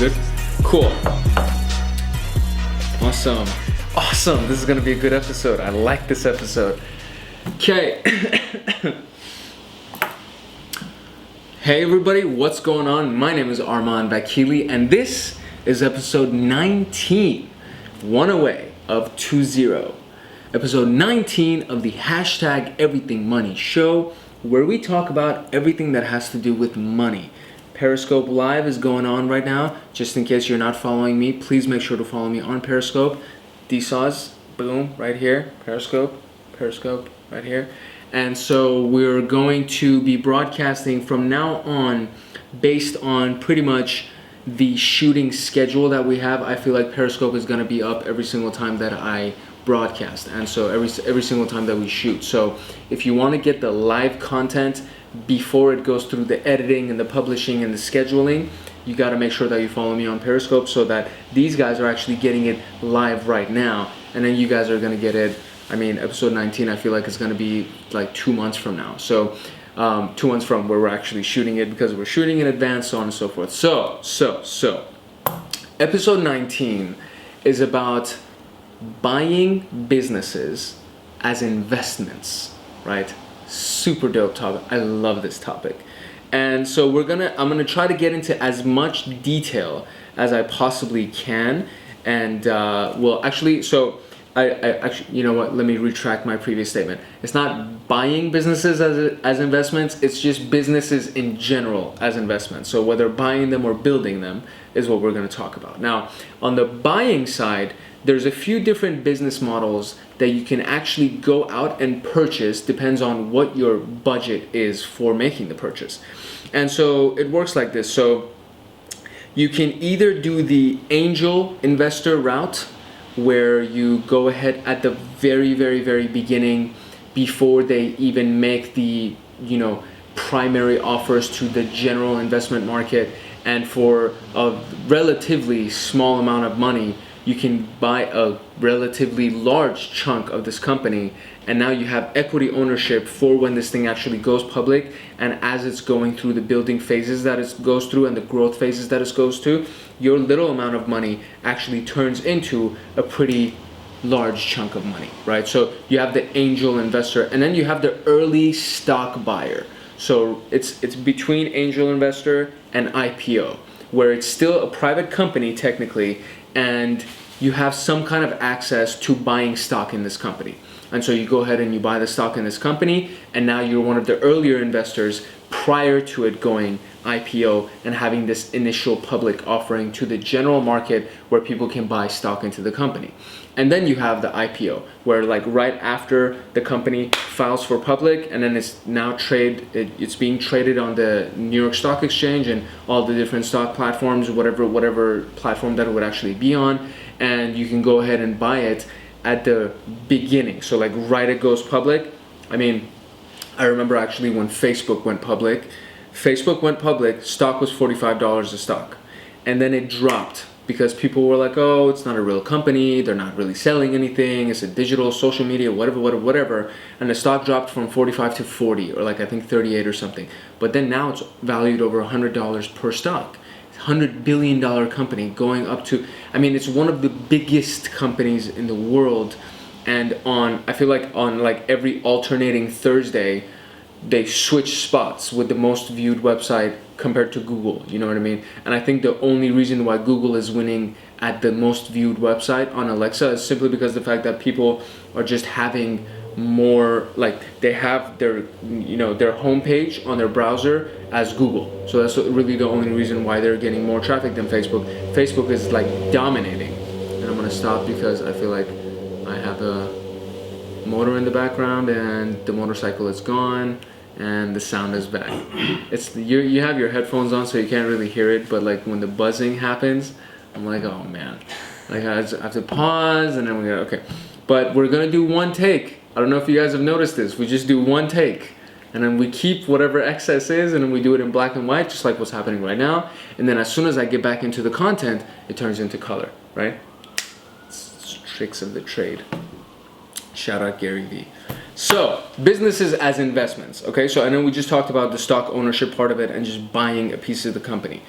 good? Cool. Awesome. Awesome. This is going to be a good episode. I like this episode. Okay. Hey everybody, what's going on? My name is Arman Vakili, and this is episode 19. One away of 20. Episode 19 of the hashtag Everything Money show, where we talk about everything that has to do with money. Periscope Live is going on right now. Just in case you're not following me, please make sure to follow me on Periscope. DSAWs, boom, right here. Periscope, right here. And so we're going to be broadcasting from now on based on pretty much the shooting schedule that we have. I feel like Periscope is going to be up every single time that I broadcast, and so every single time that we shoot. So if you want to get the live content before it goes through the editing and the publishing and the scheduling, you got to make sure that you follow me on Periscope so that these guys are actually getting it live right now, and then you guys are going to get it. I mean, episode 19, I feel like it's going to be like 2 months from now. So 2 months from where we're actually shooting it, because we're shooting in advance, so on and so forth. So episode 19 is about buying businesses as investments, right? Super dope topic. I love this topic. And so I'm gonna try to get into as much detail as I possibly can. And I actually, you know what? Let me retract my previous statement. It's not buying businesses as investments. It's just businesses in general as investments. So whether buying them or building them is what we're going to talk about. Now, on the buying side, there's a few different business models that you can actually go out and purchase. Depends on what your budget is for making the purchase. And so it works like this. So you can either do the angel investor route, where you go ahead at the very, very, very beginning, before they even make the, primary offers to the general investment market, and for a relatively small amount of money, you can buy a relatively large chunk of this company, and now you have equity ownership for when this thing actually goes public, and as it's going through the building phases that it goes through and the growth phases that it goes to, your little amount of money actually turns into a pretty large chunk of money, right? So you have the angel investor, and then you have the early stock buyer. So it's between angel investor and IPO, where it's still a private company technically, and you have some kind of access to buying stock in this company. And so you go ahead and you buy the stock in this company, and now you're one of the earlier investors prior to it going IPO and having this initial public offering to the general market where people can buy stock into the company. And then you have the IPO, where like right after the company files for public, and then it's now it's being traded on the New York Stock Exchange and all the different stock platforms, whatever platform that it would actually be on, and you can go ahead and buy it at the beginning. So like right it goes public. I mean, I remember actually when Facebook went public, stock was $45 a stock, and then it dropped because people were like, oh, it's not a real company, they're not really selling anything, it's a digital social media, whatever, and the stock dropped from 45 to 40, or like I think 38 or something. But then now it's valued over $100 per stock. $100 billion company going up to, I mean, it's one of the biggest companies in the world. And I feel like on like every alternating Thursday, they switch spots with the most viewed website compared to Google, you know what I mean? And I think the only reason why Google is winning at the most viewed website on Alexa is simply because the fact that people are just having more, like they have their homepage on their browser as Google. So that's really the only reason why they're getting more traffic than Facebook. Facebook is like dominating. And I'm gonna stop because I feel like I have a motor in the background and the motorcycle is gone and the sound is back. It's you have your headphones on so you can't really hear it, but like when the buzzing happens, I'm like, oh man. Like I have to pause and then we go, okay. But we're gonna do one take. I don't know if you guys have noticed this. We just do one take, and then we keep whatever excess is, and then we do it in black and white, just like what's happening right now. And then as soon as I get back into the content, it turns into color, right? It's tricks of the trade. Shout out Gary Vee. So, businesses as investments, okay? So I know we just talked about the stock ownership part of it and just buying a piece of the company.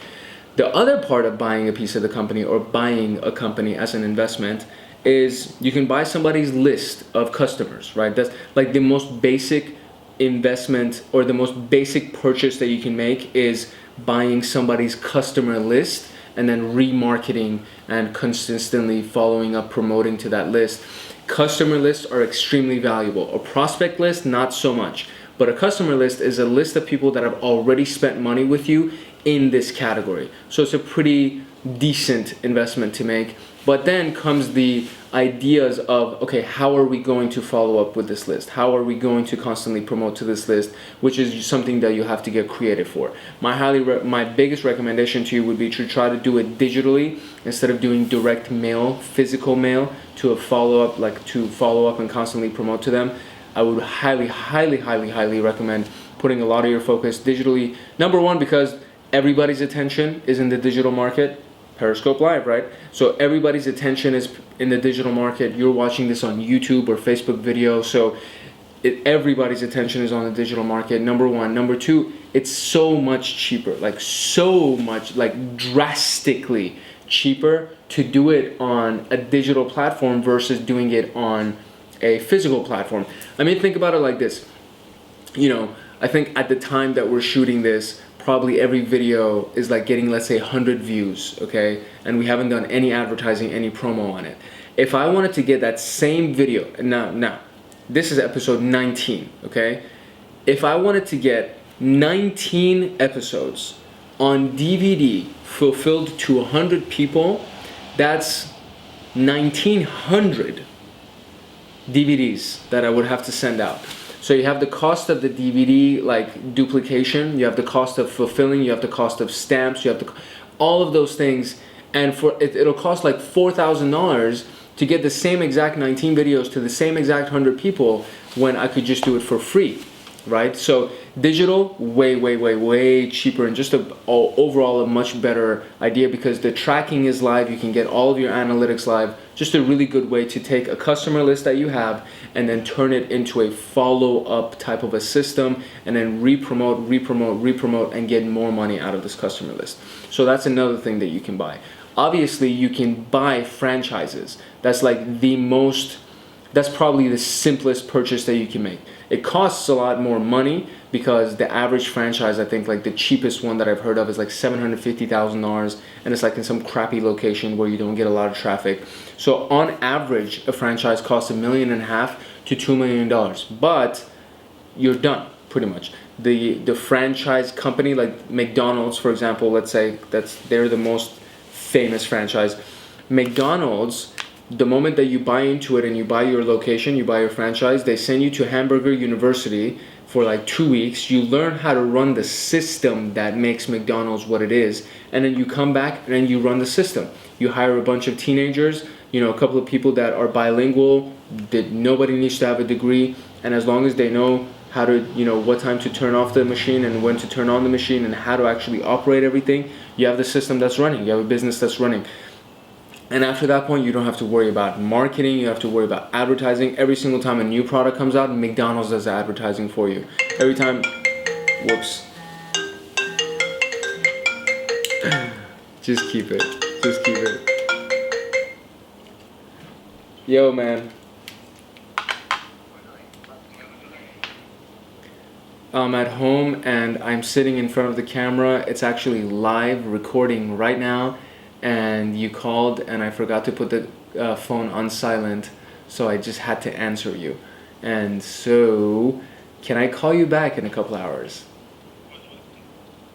The other part of buying a piece of the company or buying a company as an investment is you can buy somebody's list of customers, right? That's like the most basic investment or the most basic purchase that you can make is buying somebody's customer list and then remarketing and consistently following up, promoting to that list. Customer lists are extremely valuable. A prospect list, not so much. But a customer list is a list of people that have already spent money with you in this category. So it's a pretty decent investment to make. But then comes the ideas of, okay, how are we going to follow up with this list? How are we going to constantly promote to this list, which is something that you have to get creative for. My biggest recommendation to you would be to try to do it digitally instead of doing direct mail, physical mail to a follow-up, like to follow up and constantly promote to them. I would highly recommend putting a lot of your focus digitally. Number one, because everybody's attention is in the digital market. Periscope Live, right? So everybody's attention is in the digital market. You're watching this on YouTube or Facebook video, so everybody's attention is on the digital market. Number one. Number two, it's so much cheaper, like so much, like drastically cheaper to do it on a digital platform versus doing it on a physical platform. I mean, think about it like this. You know, I think at the time that we're shooting this, probably every video is like getting, let's say, 100 views, okay? And we haven't done any advertising, any promo on it. If I wanted to get that same video, now, this is episode 19, okay? If I wanted to get 19 episodes on DVD fulfilled to 100 people, that's 1,900 DVDs that I would have to send out. So you have the cost of the DVD, like duplication, you have the cost of fulfilling, you have the cost of stamps, you have all of those things, and it'll cost like $4,000 to get the same exact 19 videos to the same exact 100 people when I could just do it for free, right? So digital, way cheaper, and just overall a much better idea because the tracking is live. You can get all of your analytics live. Just a really good way to take a customer list that you have and then turn it into a follow-up type of a system and then re-promote and get more money out of this customer list. So that's another thing that you can buy. Obviously, you can buy franchises. That's like that's probably the simplest purchase that you can make. It costs a lot more money because the average franchise, I think like the cheapest one that I've heard of is like $750,000, and it's like in some crappy location where you don't get a lot of traffic. So on average, a franchise costs $1.5 million to $2 million, but you're done pretty much. The franchise company like McDonald's, for example, let's say they're the most famous franchise. McDonald's, the moment that you buy into it and you buy your location, you buy your franchise, they send you to Hamburger University for like 2 weeks. You learn how to run the system that makes McDonald's what it is, and then you come back and then you run the system. You hire a bunch of teenagers, a couple of people that are bilingual, that nobody needs to have a degree, and as long as they know how to, what time to turn off the machine and when to turn on the machine and how to actually operate everything, you have the system that's running. You have a business that's running. And after that point, you don't have to worry about marketing. You have to worry about advertising. Every single time a new product comes out, McDonald's does the advertising for you. Every time, whoops. Just keep it. Yo, man. I'm at home and I'm sitting in front of the camera. It's actually live recording right now. And you called and I forgot to put the phone on silent, so I just had to answer you. And so, can I call you back in a couple hours?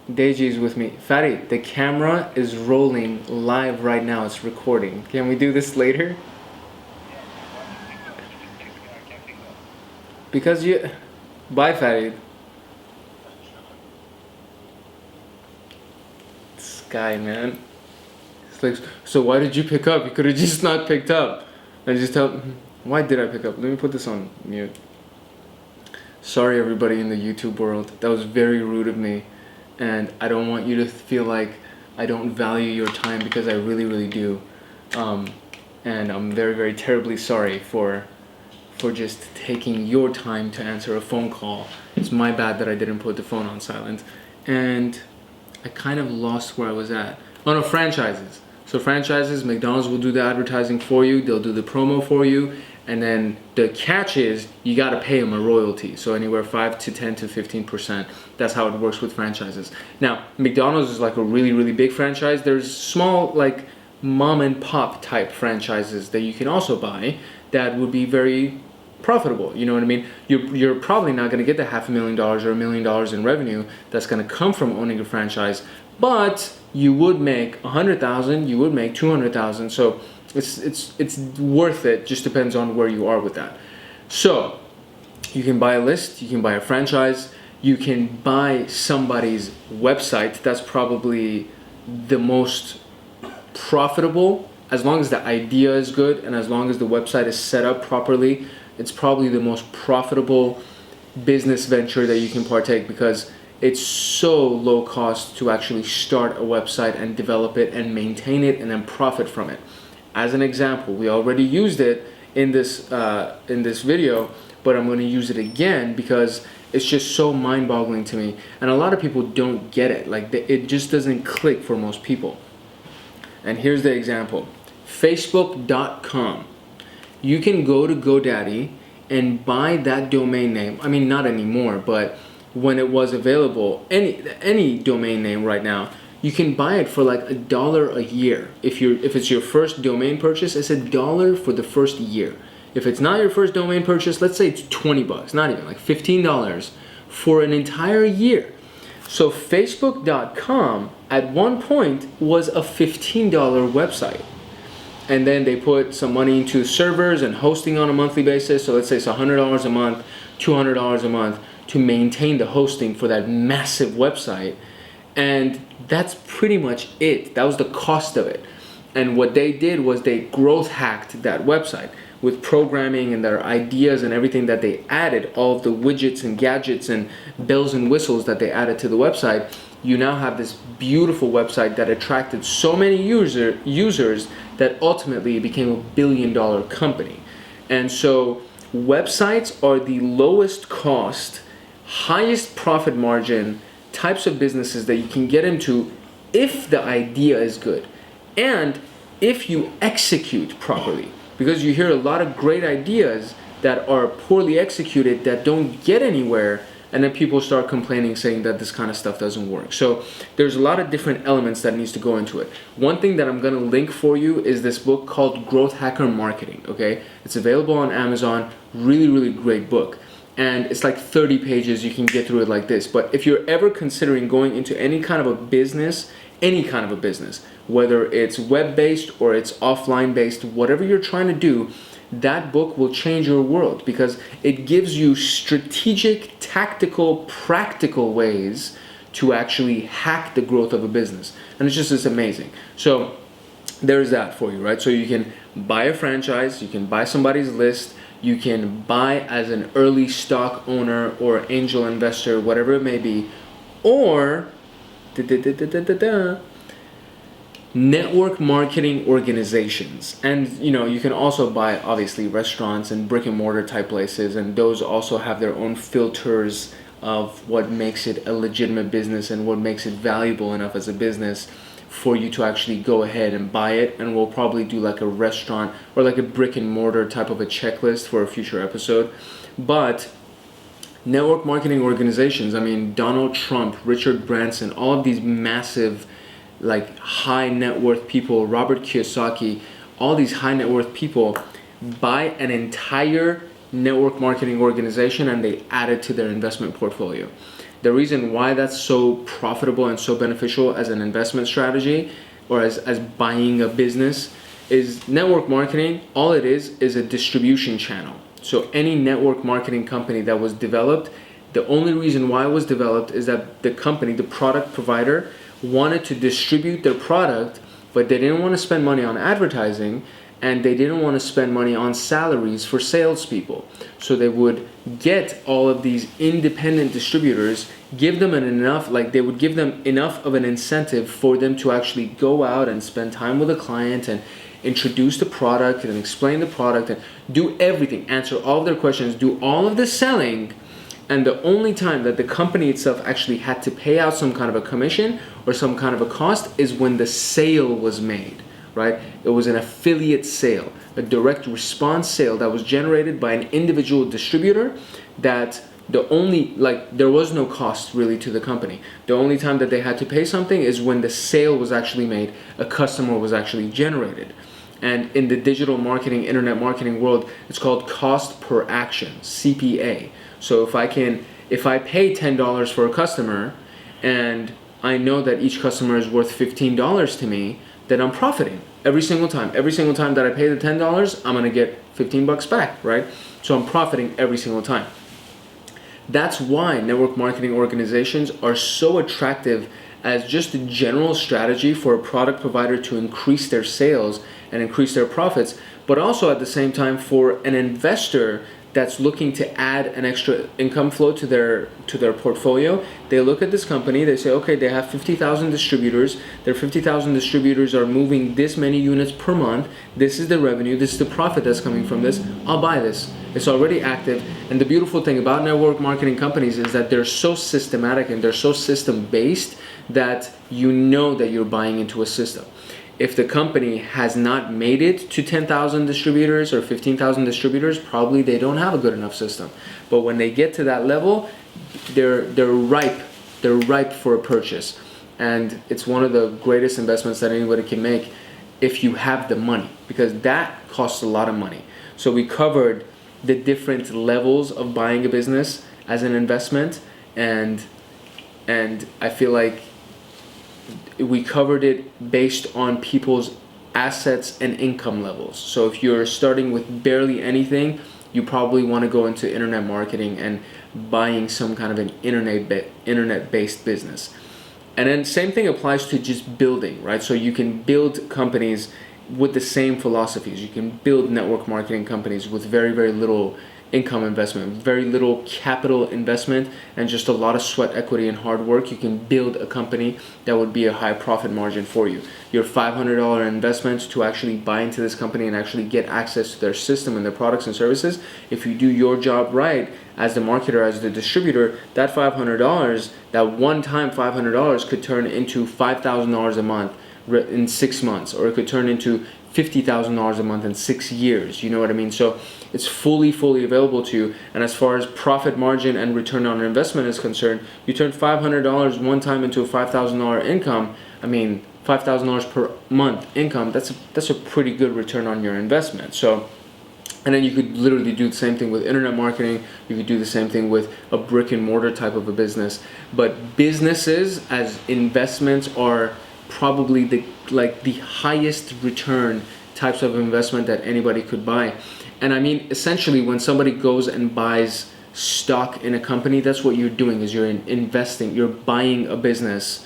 Deji is with me. Fatty, the camera is rolling live right now. It's recording. Can we do this later? Because you... Bye, Fatty. This guy, man. Like, so why did you pick up? You could have just not picked up. And just tell, why did I pick up? Let me put this on mute. Sorry, everybody in the YouTube world. That was very rude of me. And I don't want you to feel like I don't value your time, because I really do. And I'm very terribly sorry for just taking your time to answer a phone call. It's my bad that I didn't put the phone on silent. And I kind of lost where I was at. Oh no, franchises. So franchises, McDonald's will do the advertising for you. They'll do the promo for you. And then the catch is you got to pay them a royalty. So anywhere 5 to 10 to 15%. That's how it works with franchises. Now, McDonald's is like a really, really big franchise. There's small, like mom and pop type franchises that you can also buy that would be very profitable. You know what I mean? You're probably not going to get the $500,000 or $1 million in revenue that's going to come from owning a franchise, but you would make $100,000, you would make $200,000. So it's worth it. Just depends on where you are with that. So you can buy a list, you can buy a franchise, you can buy somebody's website. That's probably the most profitable, as long as the idea is good and as long as the website is set up properly. It's probably the most profitable business venture that you can partake, because it's so low cost to actually start a website and develop it and maintain it and then profit from it. As an example, we already used it in this video, but I'm going to use it again because it's just so mind-boggling to me, and a lot of people don't get it. Like it just doesn't click for most people. And here's the example: Facebook.com. You can go to GoDaddy and buy that domain name. I mean, not anymore, but when it was available, any domain name right now, you can buy it for like $1 a year. If it's your first domain purchase, it's $1 for the first year. If it's not your first domain purchase, let's say it's $20, not even, like $15 for an entire year. So Facebook.com at one point was a $15 website. And then they put some money into servers and hosting on a monthly basis. So let's say it's $100 a month, $200 a month to maintain the hosting for that massive website. And that's pretty much it. That was the cost of it. And what they did was they growth hacked that website with programming and their ideas and everything that they added, all of the widgets and gadgets and bells and whistles that they added to the website. You now have this beautiful website that attracted so many users that ultimately it became a $1 billion company. And so websites are the lowest cost, highest profit margin types of businesses that you can get into if the idea is good and if you execute properly. Because you hear a lot of great ideas that are poorly executed that don't get anywhere, and then people start complaining, saying that this kind of stuff doesn't work. So there's a lot of different elements that needs to go into it. One thing that I'm going to link for you is this book called Growth Hacker Marketing, okay? It's available on Amazon. Really, really great book. And it's like 30 pages. You can get through it like this. But if you're ever considering going into any kind of a business, whether it's web-based or it's offline-based, whatever you're trying to do, that book will change your world, because it gives you strategic, tactical, practical ways to actually hack the growth of a business. And it's amazing. So there's that for you, right? So you can buy a franchise, you can buy somebody's list, you can buy as an early stock owner or angel investor, whatever it may be, or network marketing organizations. And you can also buy obviously restaurants and brick and mortar type places, and those also have their own filters of what makes it a legitimate business and what makes it valuable enough as a business for you to actually go ahead and buy it. And we'll probably do like a restaurant or like a brick and mortar type of a checklist for a future episode. But network marketing organizations, I mean, Donald Trump, Richard Branson, all of these massive, like high net worth people, Robert Kiyosaki, all these high net worth people buy an entire network marketing organization and they add it to their investment portfolio. The reason why that's so profitable and so beneficial as an investment strategy or as buying a business is network marketing. All it is a distribution channel. So any network marketing company that was developed, the only reason why it was developed is that the company, the product provider, wanted to distribute their product, but they didn't want to spend money on advertising and they didn't want to spend money on salaries for salespeople. So they would get all of these independent distributors, give them enough of an incentive for them to actually go out and spend time with a client and introduce the product and explain the product and do everything, answer all of their questions, do all of the selling And the only time that the company itself actually had to pay out some kind of a commission or some kind of a cost is when the sale was made, right? It was an affiliate sale, a direct response sale that was generated by an individual distributor that there was no cost really to the company. The only time that they had to pay something is when the sale was actually made, a customer was actually generated. And in the digital marketing, internet marketing world, it's called cost per action, CPA. So if I pay $10 for a customer and I know that each customer is worth $15 to me, then I'm profiting every single time. Every single time that I pay the $10, I'm gonna get $15 back, right? So I'm profiting every single time. That's why network marketing organizations are so attractive as just a general strategy for a product provider to increase their sales and increase their profits, but also at the same time for an investor that's looking to add an extra income flow to their portfolio. They look at this company, they say, okay, they have 50,000 distributors. Their 50,000 distributors are moving this many units per month. This is the revenue, this is the profit that's coming from this. I'll buy this. It's already active. And the beautiful thing about network marketing companies is that they're so systematic and they're so system-based that you know that you're buying into a system. If the company has not made it to 10,000 distributors or 15,000 distributors, probably they don't have a good enough system. But when they get to that level, they're ripe. They're ripe for a purchase. And it's one of the greatest investments that anybody can make if you have the money, because that costs a lot of money. So we covered the different levels of buying a business as an investment, and I feel like we covered it based on people's assets and income levels. So if you're starting with barely anything, you probably want to go into internet marketing and buying some kind of an internet-based business. And then same thing applies to just building, right? So you can build companies with the same philosophies. You can build network marketing companies with very, very little income investment, very little capital investment, and just a lot of sweat equity and hard work. You can build a company that would be a high profit margin for you. Your $500 investment to actually buy into this company and actually get access to their system and their products and services, if you do your job right as the marketer, as the distributor, that $500, that one-time $500 could turn into $5,000 a month in 6 months, or it could turn into $50,000 a month in 6 years. You know what I mean? So it's fully available to you. And as far as profit margin and return on investment is concerned, you turn $500 one time into a $5,000 income. I mean, $5,000 per month income, that's a pretty good return on your investment. So, and then you could literally do the same thing with internet marketing. You could do the same thing with a brick and mortar type of a business. But businesses as investments are probably the highest return types of investment that anybody could buy. And I mean, essentially, when somebody goes and buys stock in a company, that's what you're doing, is you're investing, you're buying a business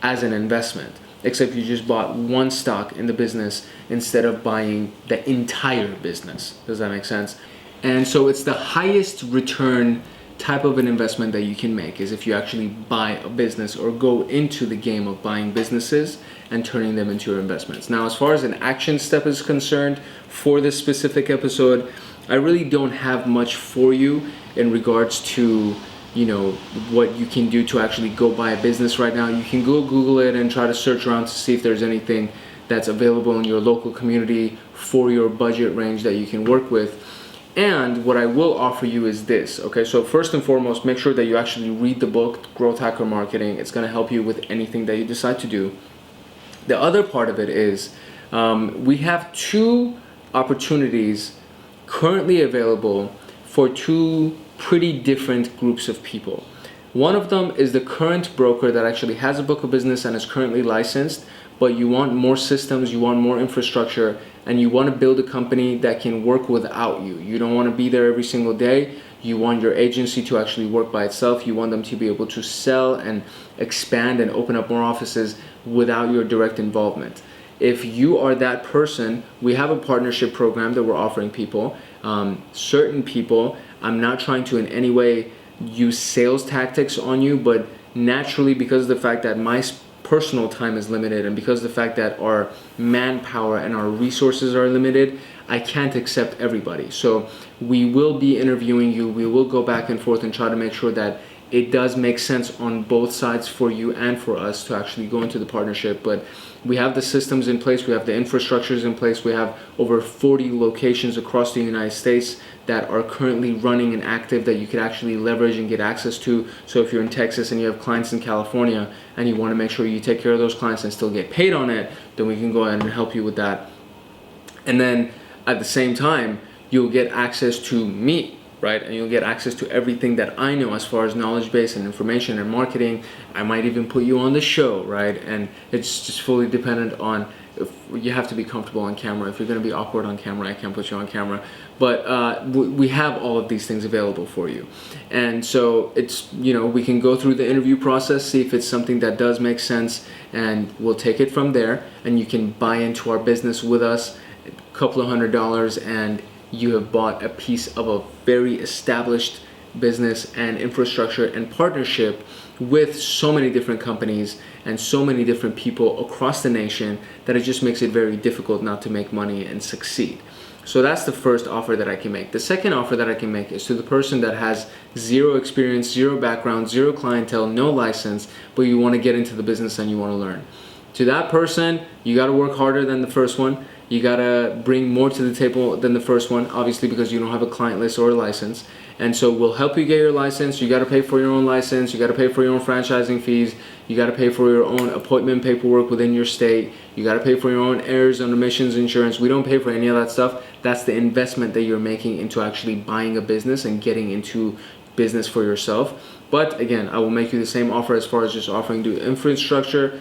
as an investment, except you just bought one stock in the business instead of buying the entire business. Does that make sense? And so it's the highest return type of an investment that you can make is if you actually buy a business or go into the game of buying businesses and turning them into your investments. Now, as far as an action step is concerned for this specific episode, I really don't have much for you in regards to, you know, what you can do to actually go buy a business right now. You can go Google it and try to search around to see if there's anything that's available in your local community for your budget range that you can work with. And what I will offer you is this, okay? So first and foremost, make sure that you actually read the book, Growth Hacker Marketing. It's gonna help you with anything that you decide to do. The other part of it is we have 2 opportunities currently available for 2 pretty different groups of people. One of them is the current broker that actually has a book of business and is currently licensed, but you want more systems, you want more infrastructure, and you want to build a company that can work without you. You don't want to be there every single day. You want your agency to actually work by itself. You want them to be able to sell and expand and open up more offices without your direct involvement. If you are that person, we have a partnership program that we're offering people. Certain people, I'm not trying to in any way use sales tactics on you, but naturally, because of the fact that my personal time is limited and because of the fact that our manpower and our resources are limited, I can't accept everybody. So we will be interviewing you. We will go back and forth and try to make sure that it does make sense on both sides for you and for us to actually go into the partnership. But we have the systems in place, we have the infrastructures in place, we have over 40 locations across the United States that are currently running and active that you could actually leverage and get access to. So if you're in Texas and you have clients in California and you want to make sure you take care of those clients and still get paid on it, then we can go ahead and help you with that. And then at the same time, you'll get access to me, right? And you'll get access to everything that I know as far as knowledge base and information and marketing. I might even put you on the show, right? And it's just fully dependent on if you have to be comfortable on camera. If you're going to be awkward on camera, I can't put you on camera. But we have all of these things available for you. And so it's, we can go through the interview process, see if it's something that does make sense, and we'll take it from there. And you can buy into our business with us, a couple of $100, and you have bought a piece of a very established business and infrastructure and partnership with so many different companies and so many different people across the nation that it just makes it very difficult not to make money and succeed. So that's the first offer that I can make. The second offer that I can make is to the person that has zero experience, zero background, zero clientele, no license, but you want to get into the business and you want to learn. To that person, you got to work harder than the first one. You gotta bring more to the table than the first one, obviously, because you don't have a client list or a license. And so we'll help you get your license. You gotta pay for your own license. You gotta pay for your own franchising fees. You gotta pay for your own appointment paperwork within your state. You gotta pay for your own errors and omissions insurance. We don't pay for any of that stuff. That's the investment that you're making into actually buying a business and getting into business for yourself. But again, I will make you the same offer as far as just offering the infrastructure,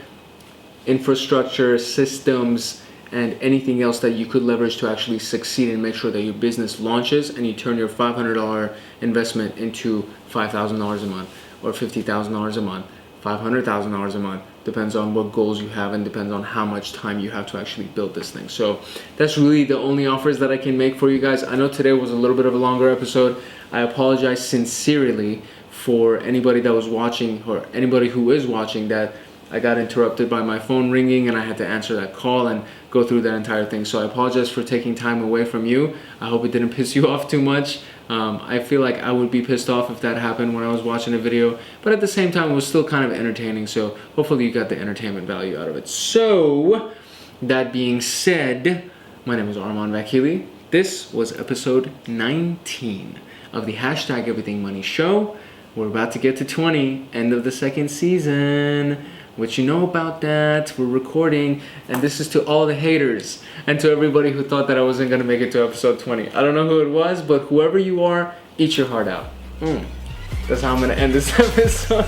systems, and anything else that you could leverage to actually succeed and make sure that your business launches and you turn your $500 investment into $5,000 a month or $50,000 a month, $500,000 a month. Depends on what goals you have and depends on how much time you have to actually build this thing. So that's really the only offers that I can make for you guys. I know today was a little bit of a longer episode. I apologize sincerely for anybody that was watching or anybody who is watching that I got interrupted by my phone ringing and I had to answer that call and go through that entire thing. So I apologize for taking time away from you. I hope it didn't piss you off too much. I feel like I would be pissed off if that happened when I was watching a video, but at the same time it was still kind of entertaining, so hopefully you got the entertainment value out of it. So that being said, my name is Arman Vakili. This was episode 19 of the Hashtag Everything Money show. We're about to get to 20, end of the second season. What you know about that? We're recording, and this is to all the haters and to everybody who thought that I wasn't gonna make it to episode 20. I don't know who it was, but whoever you are, eat your heart out. That's how I'm gonna end this episode.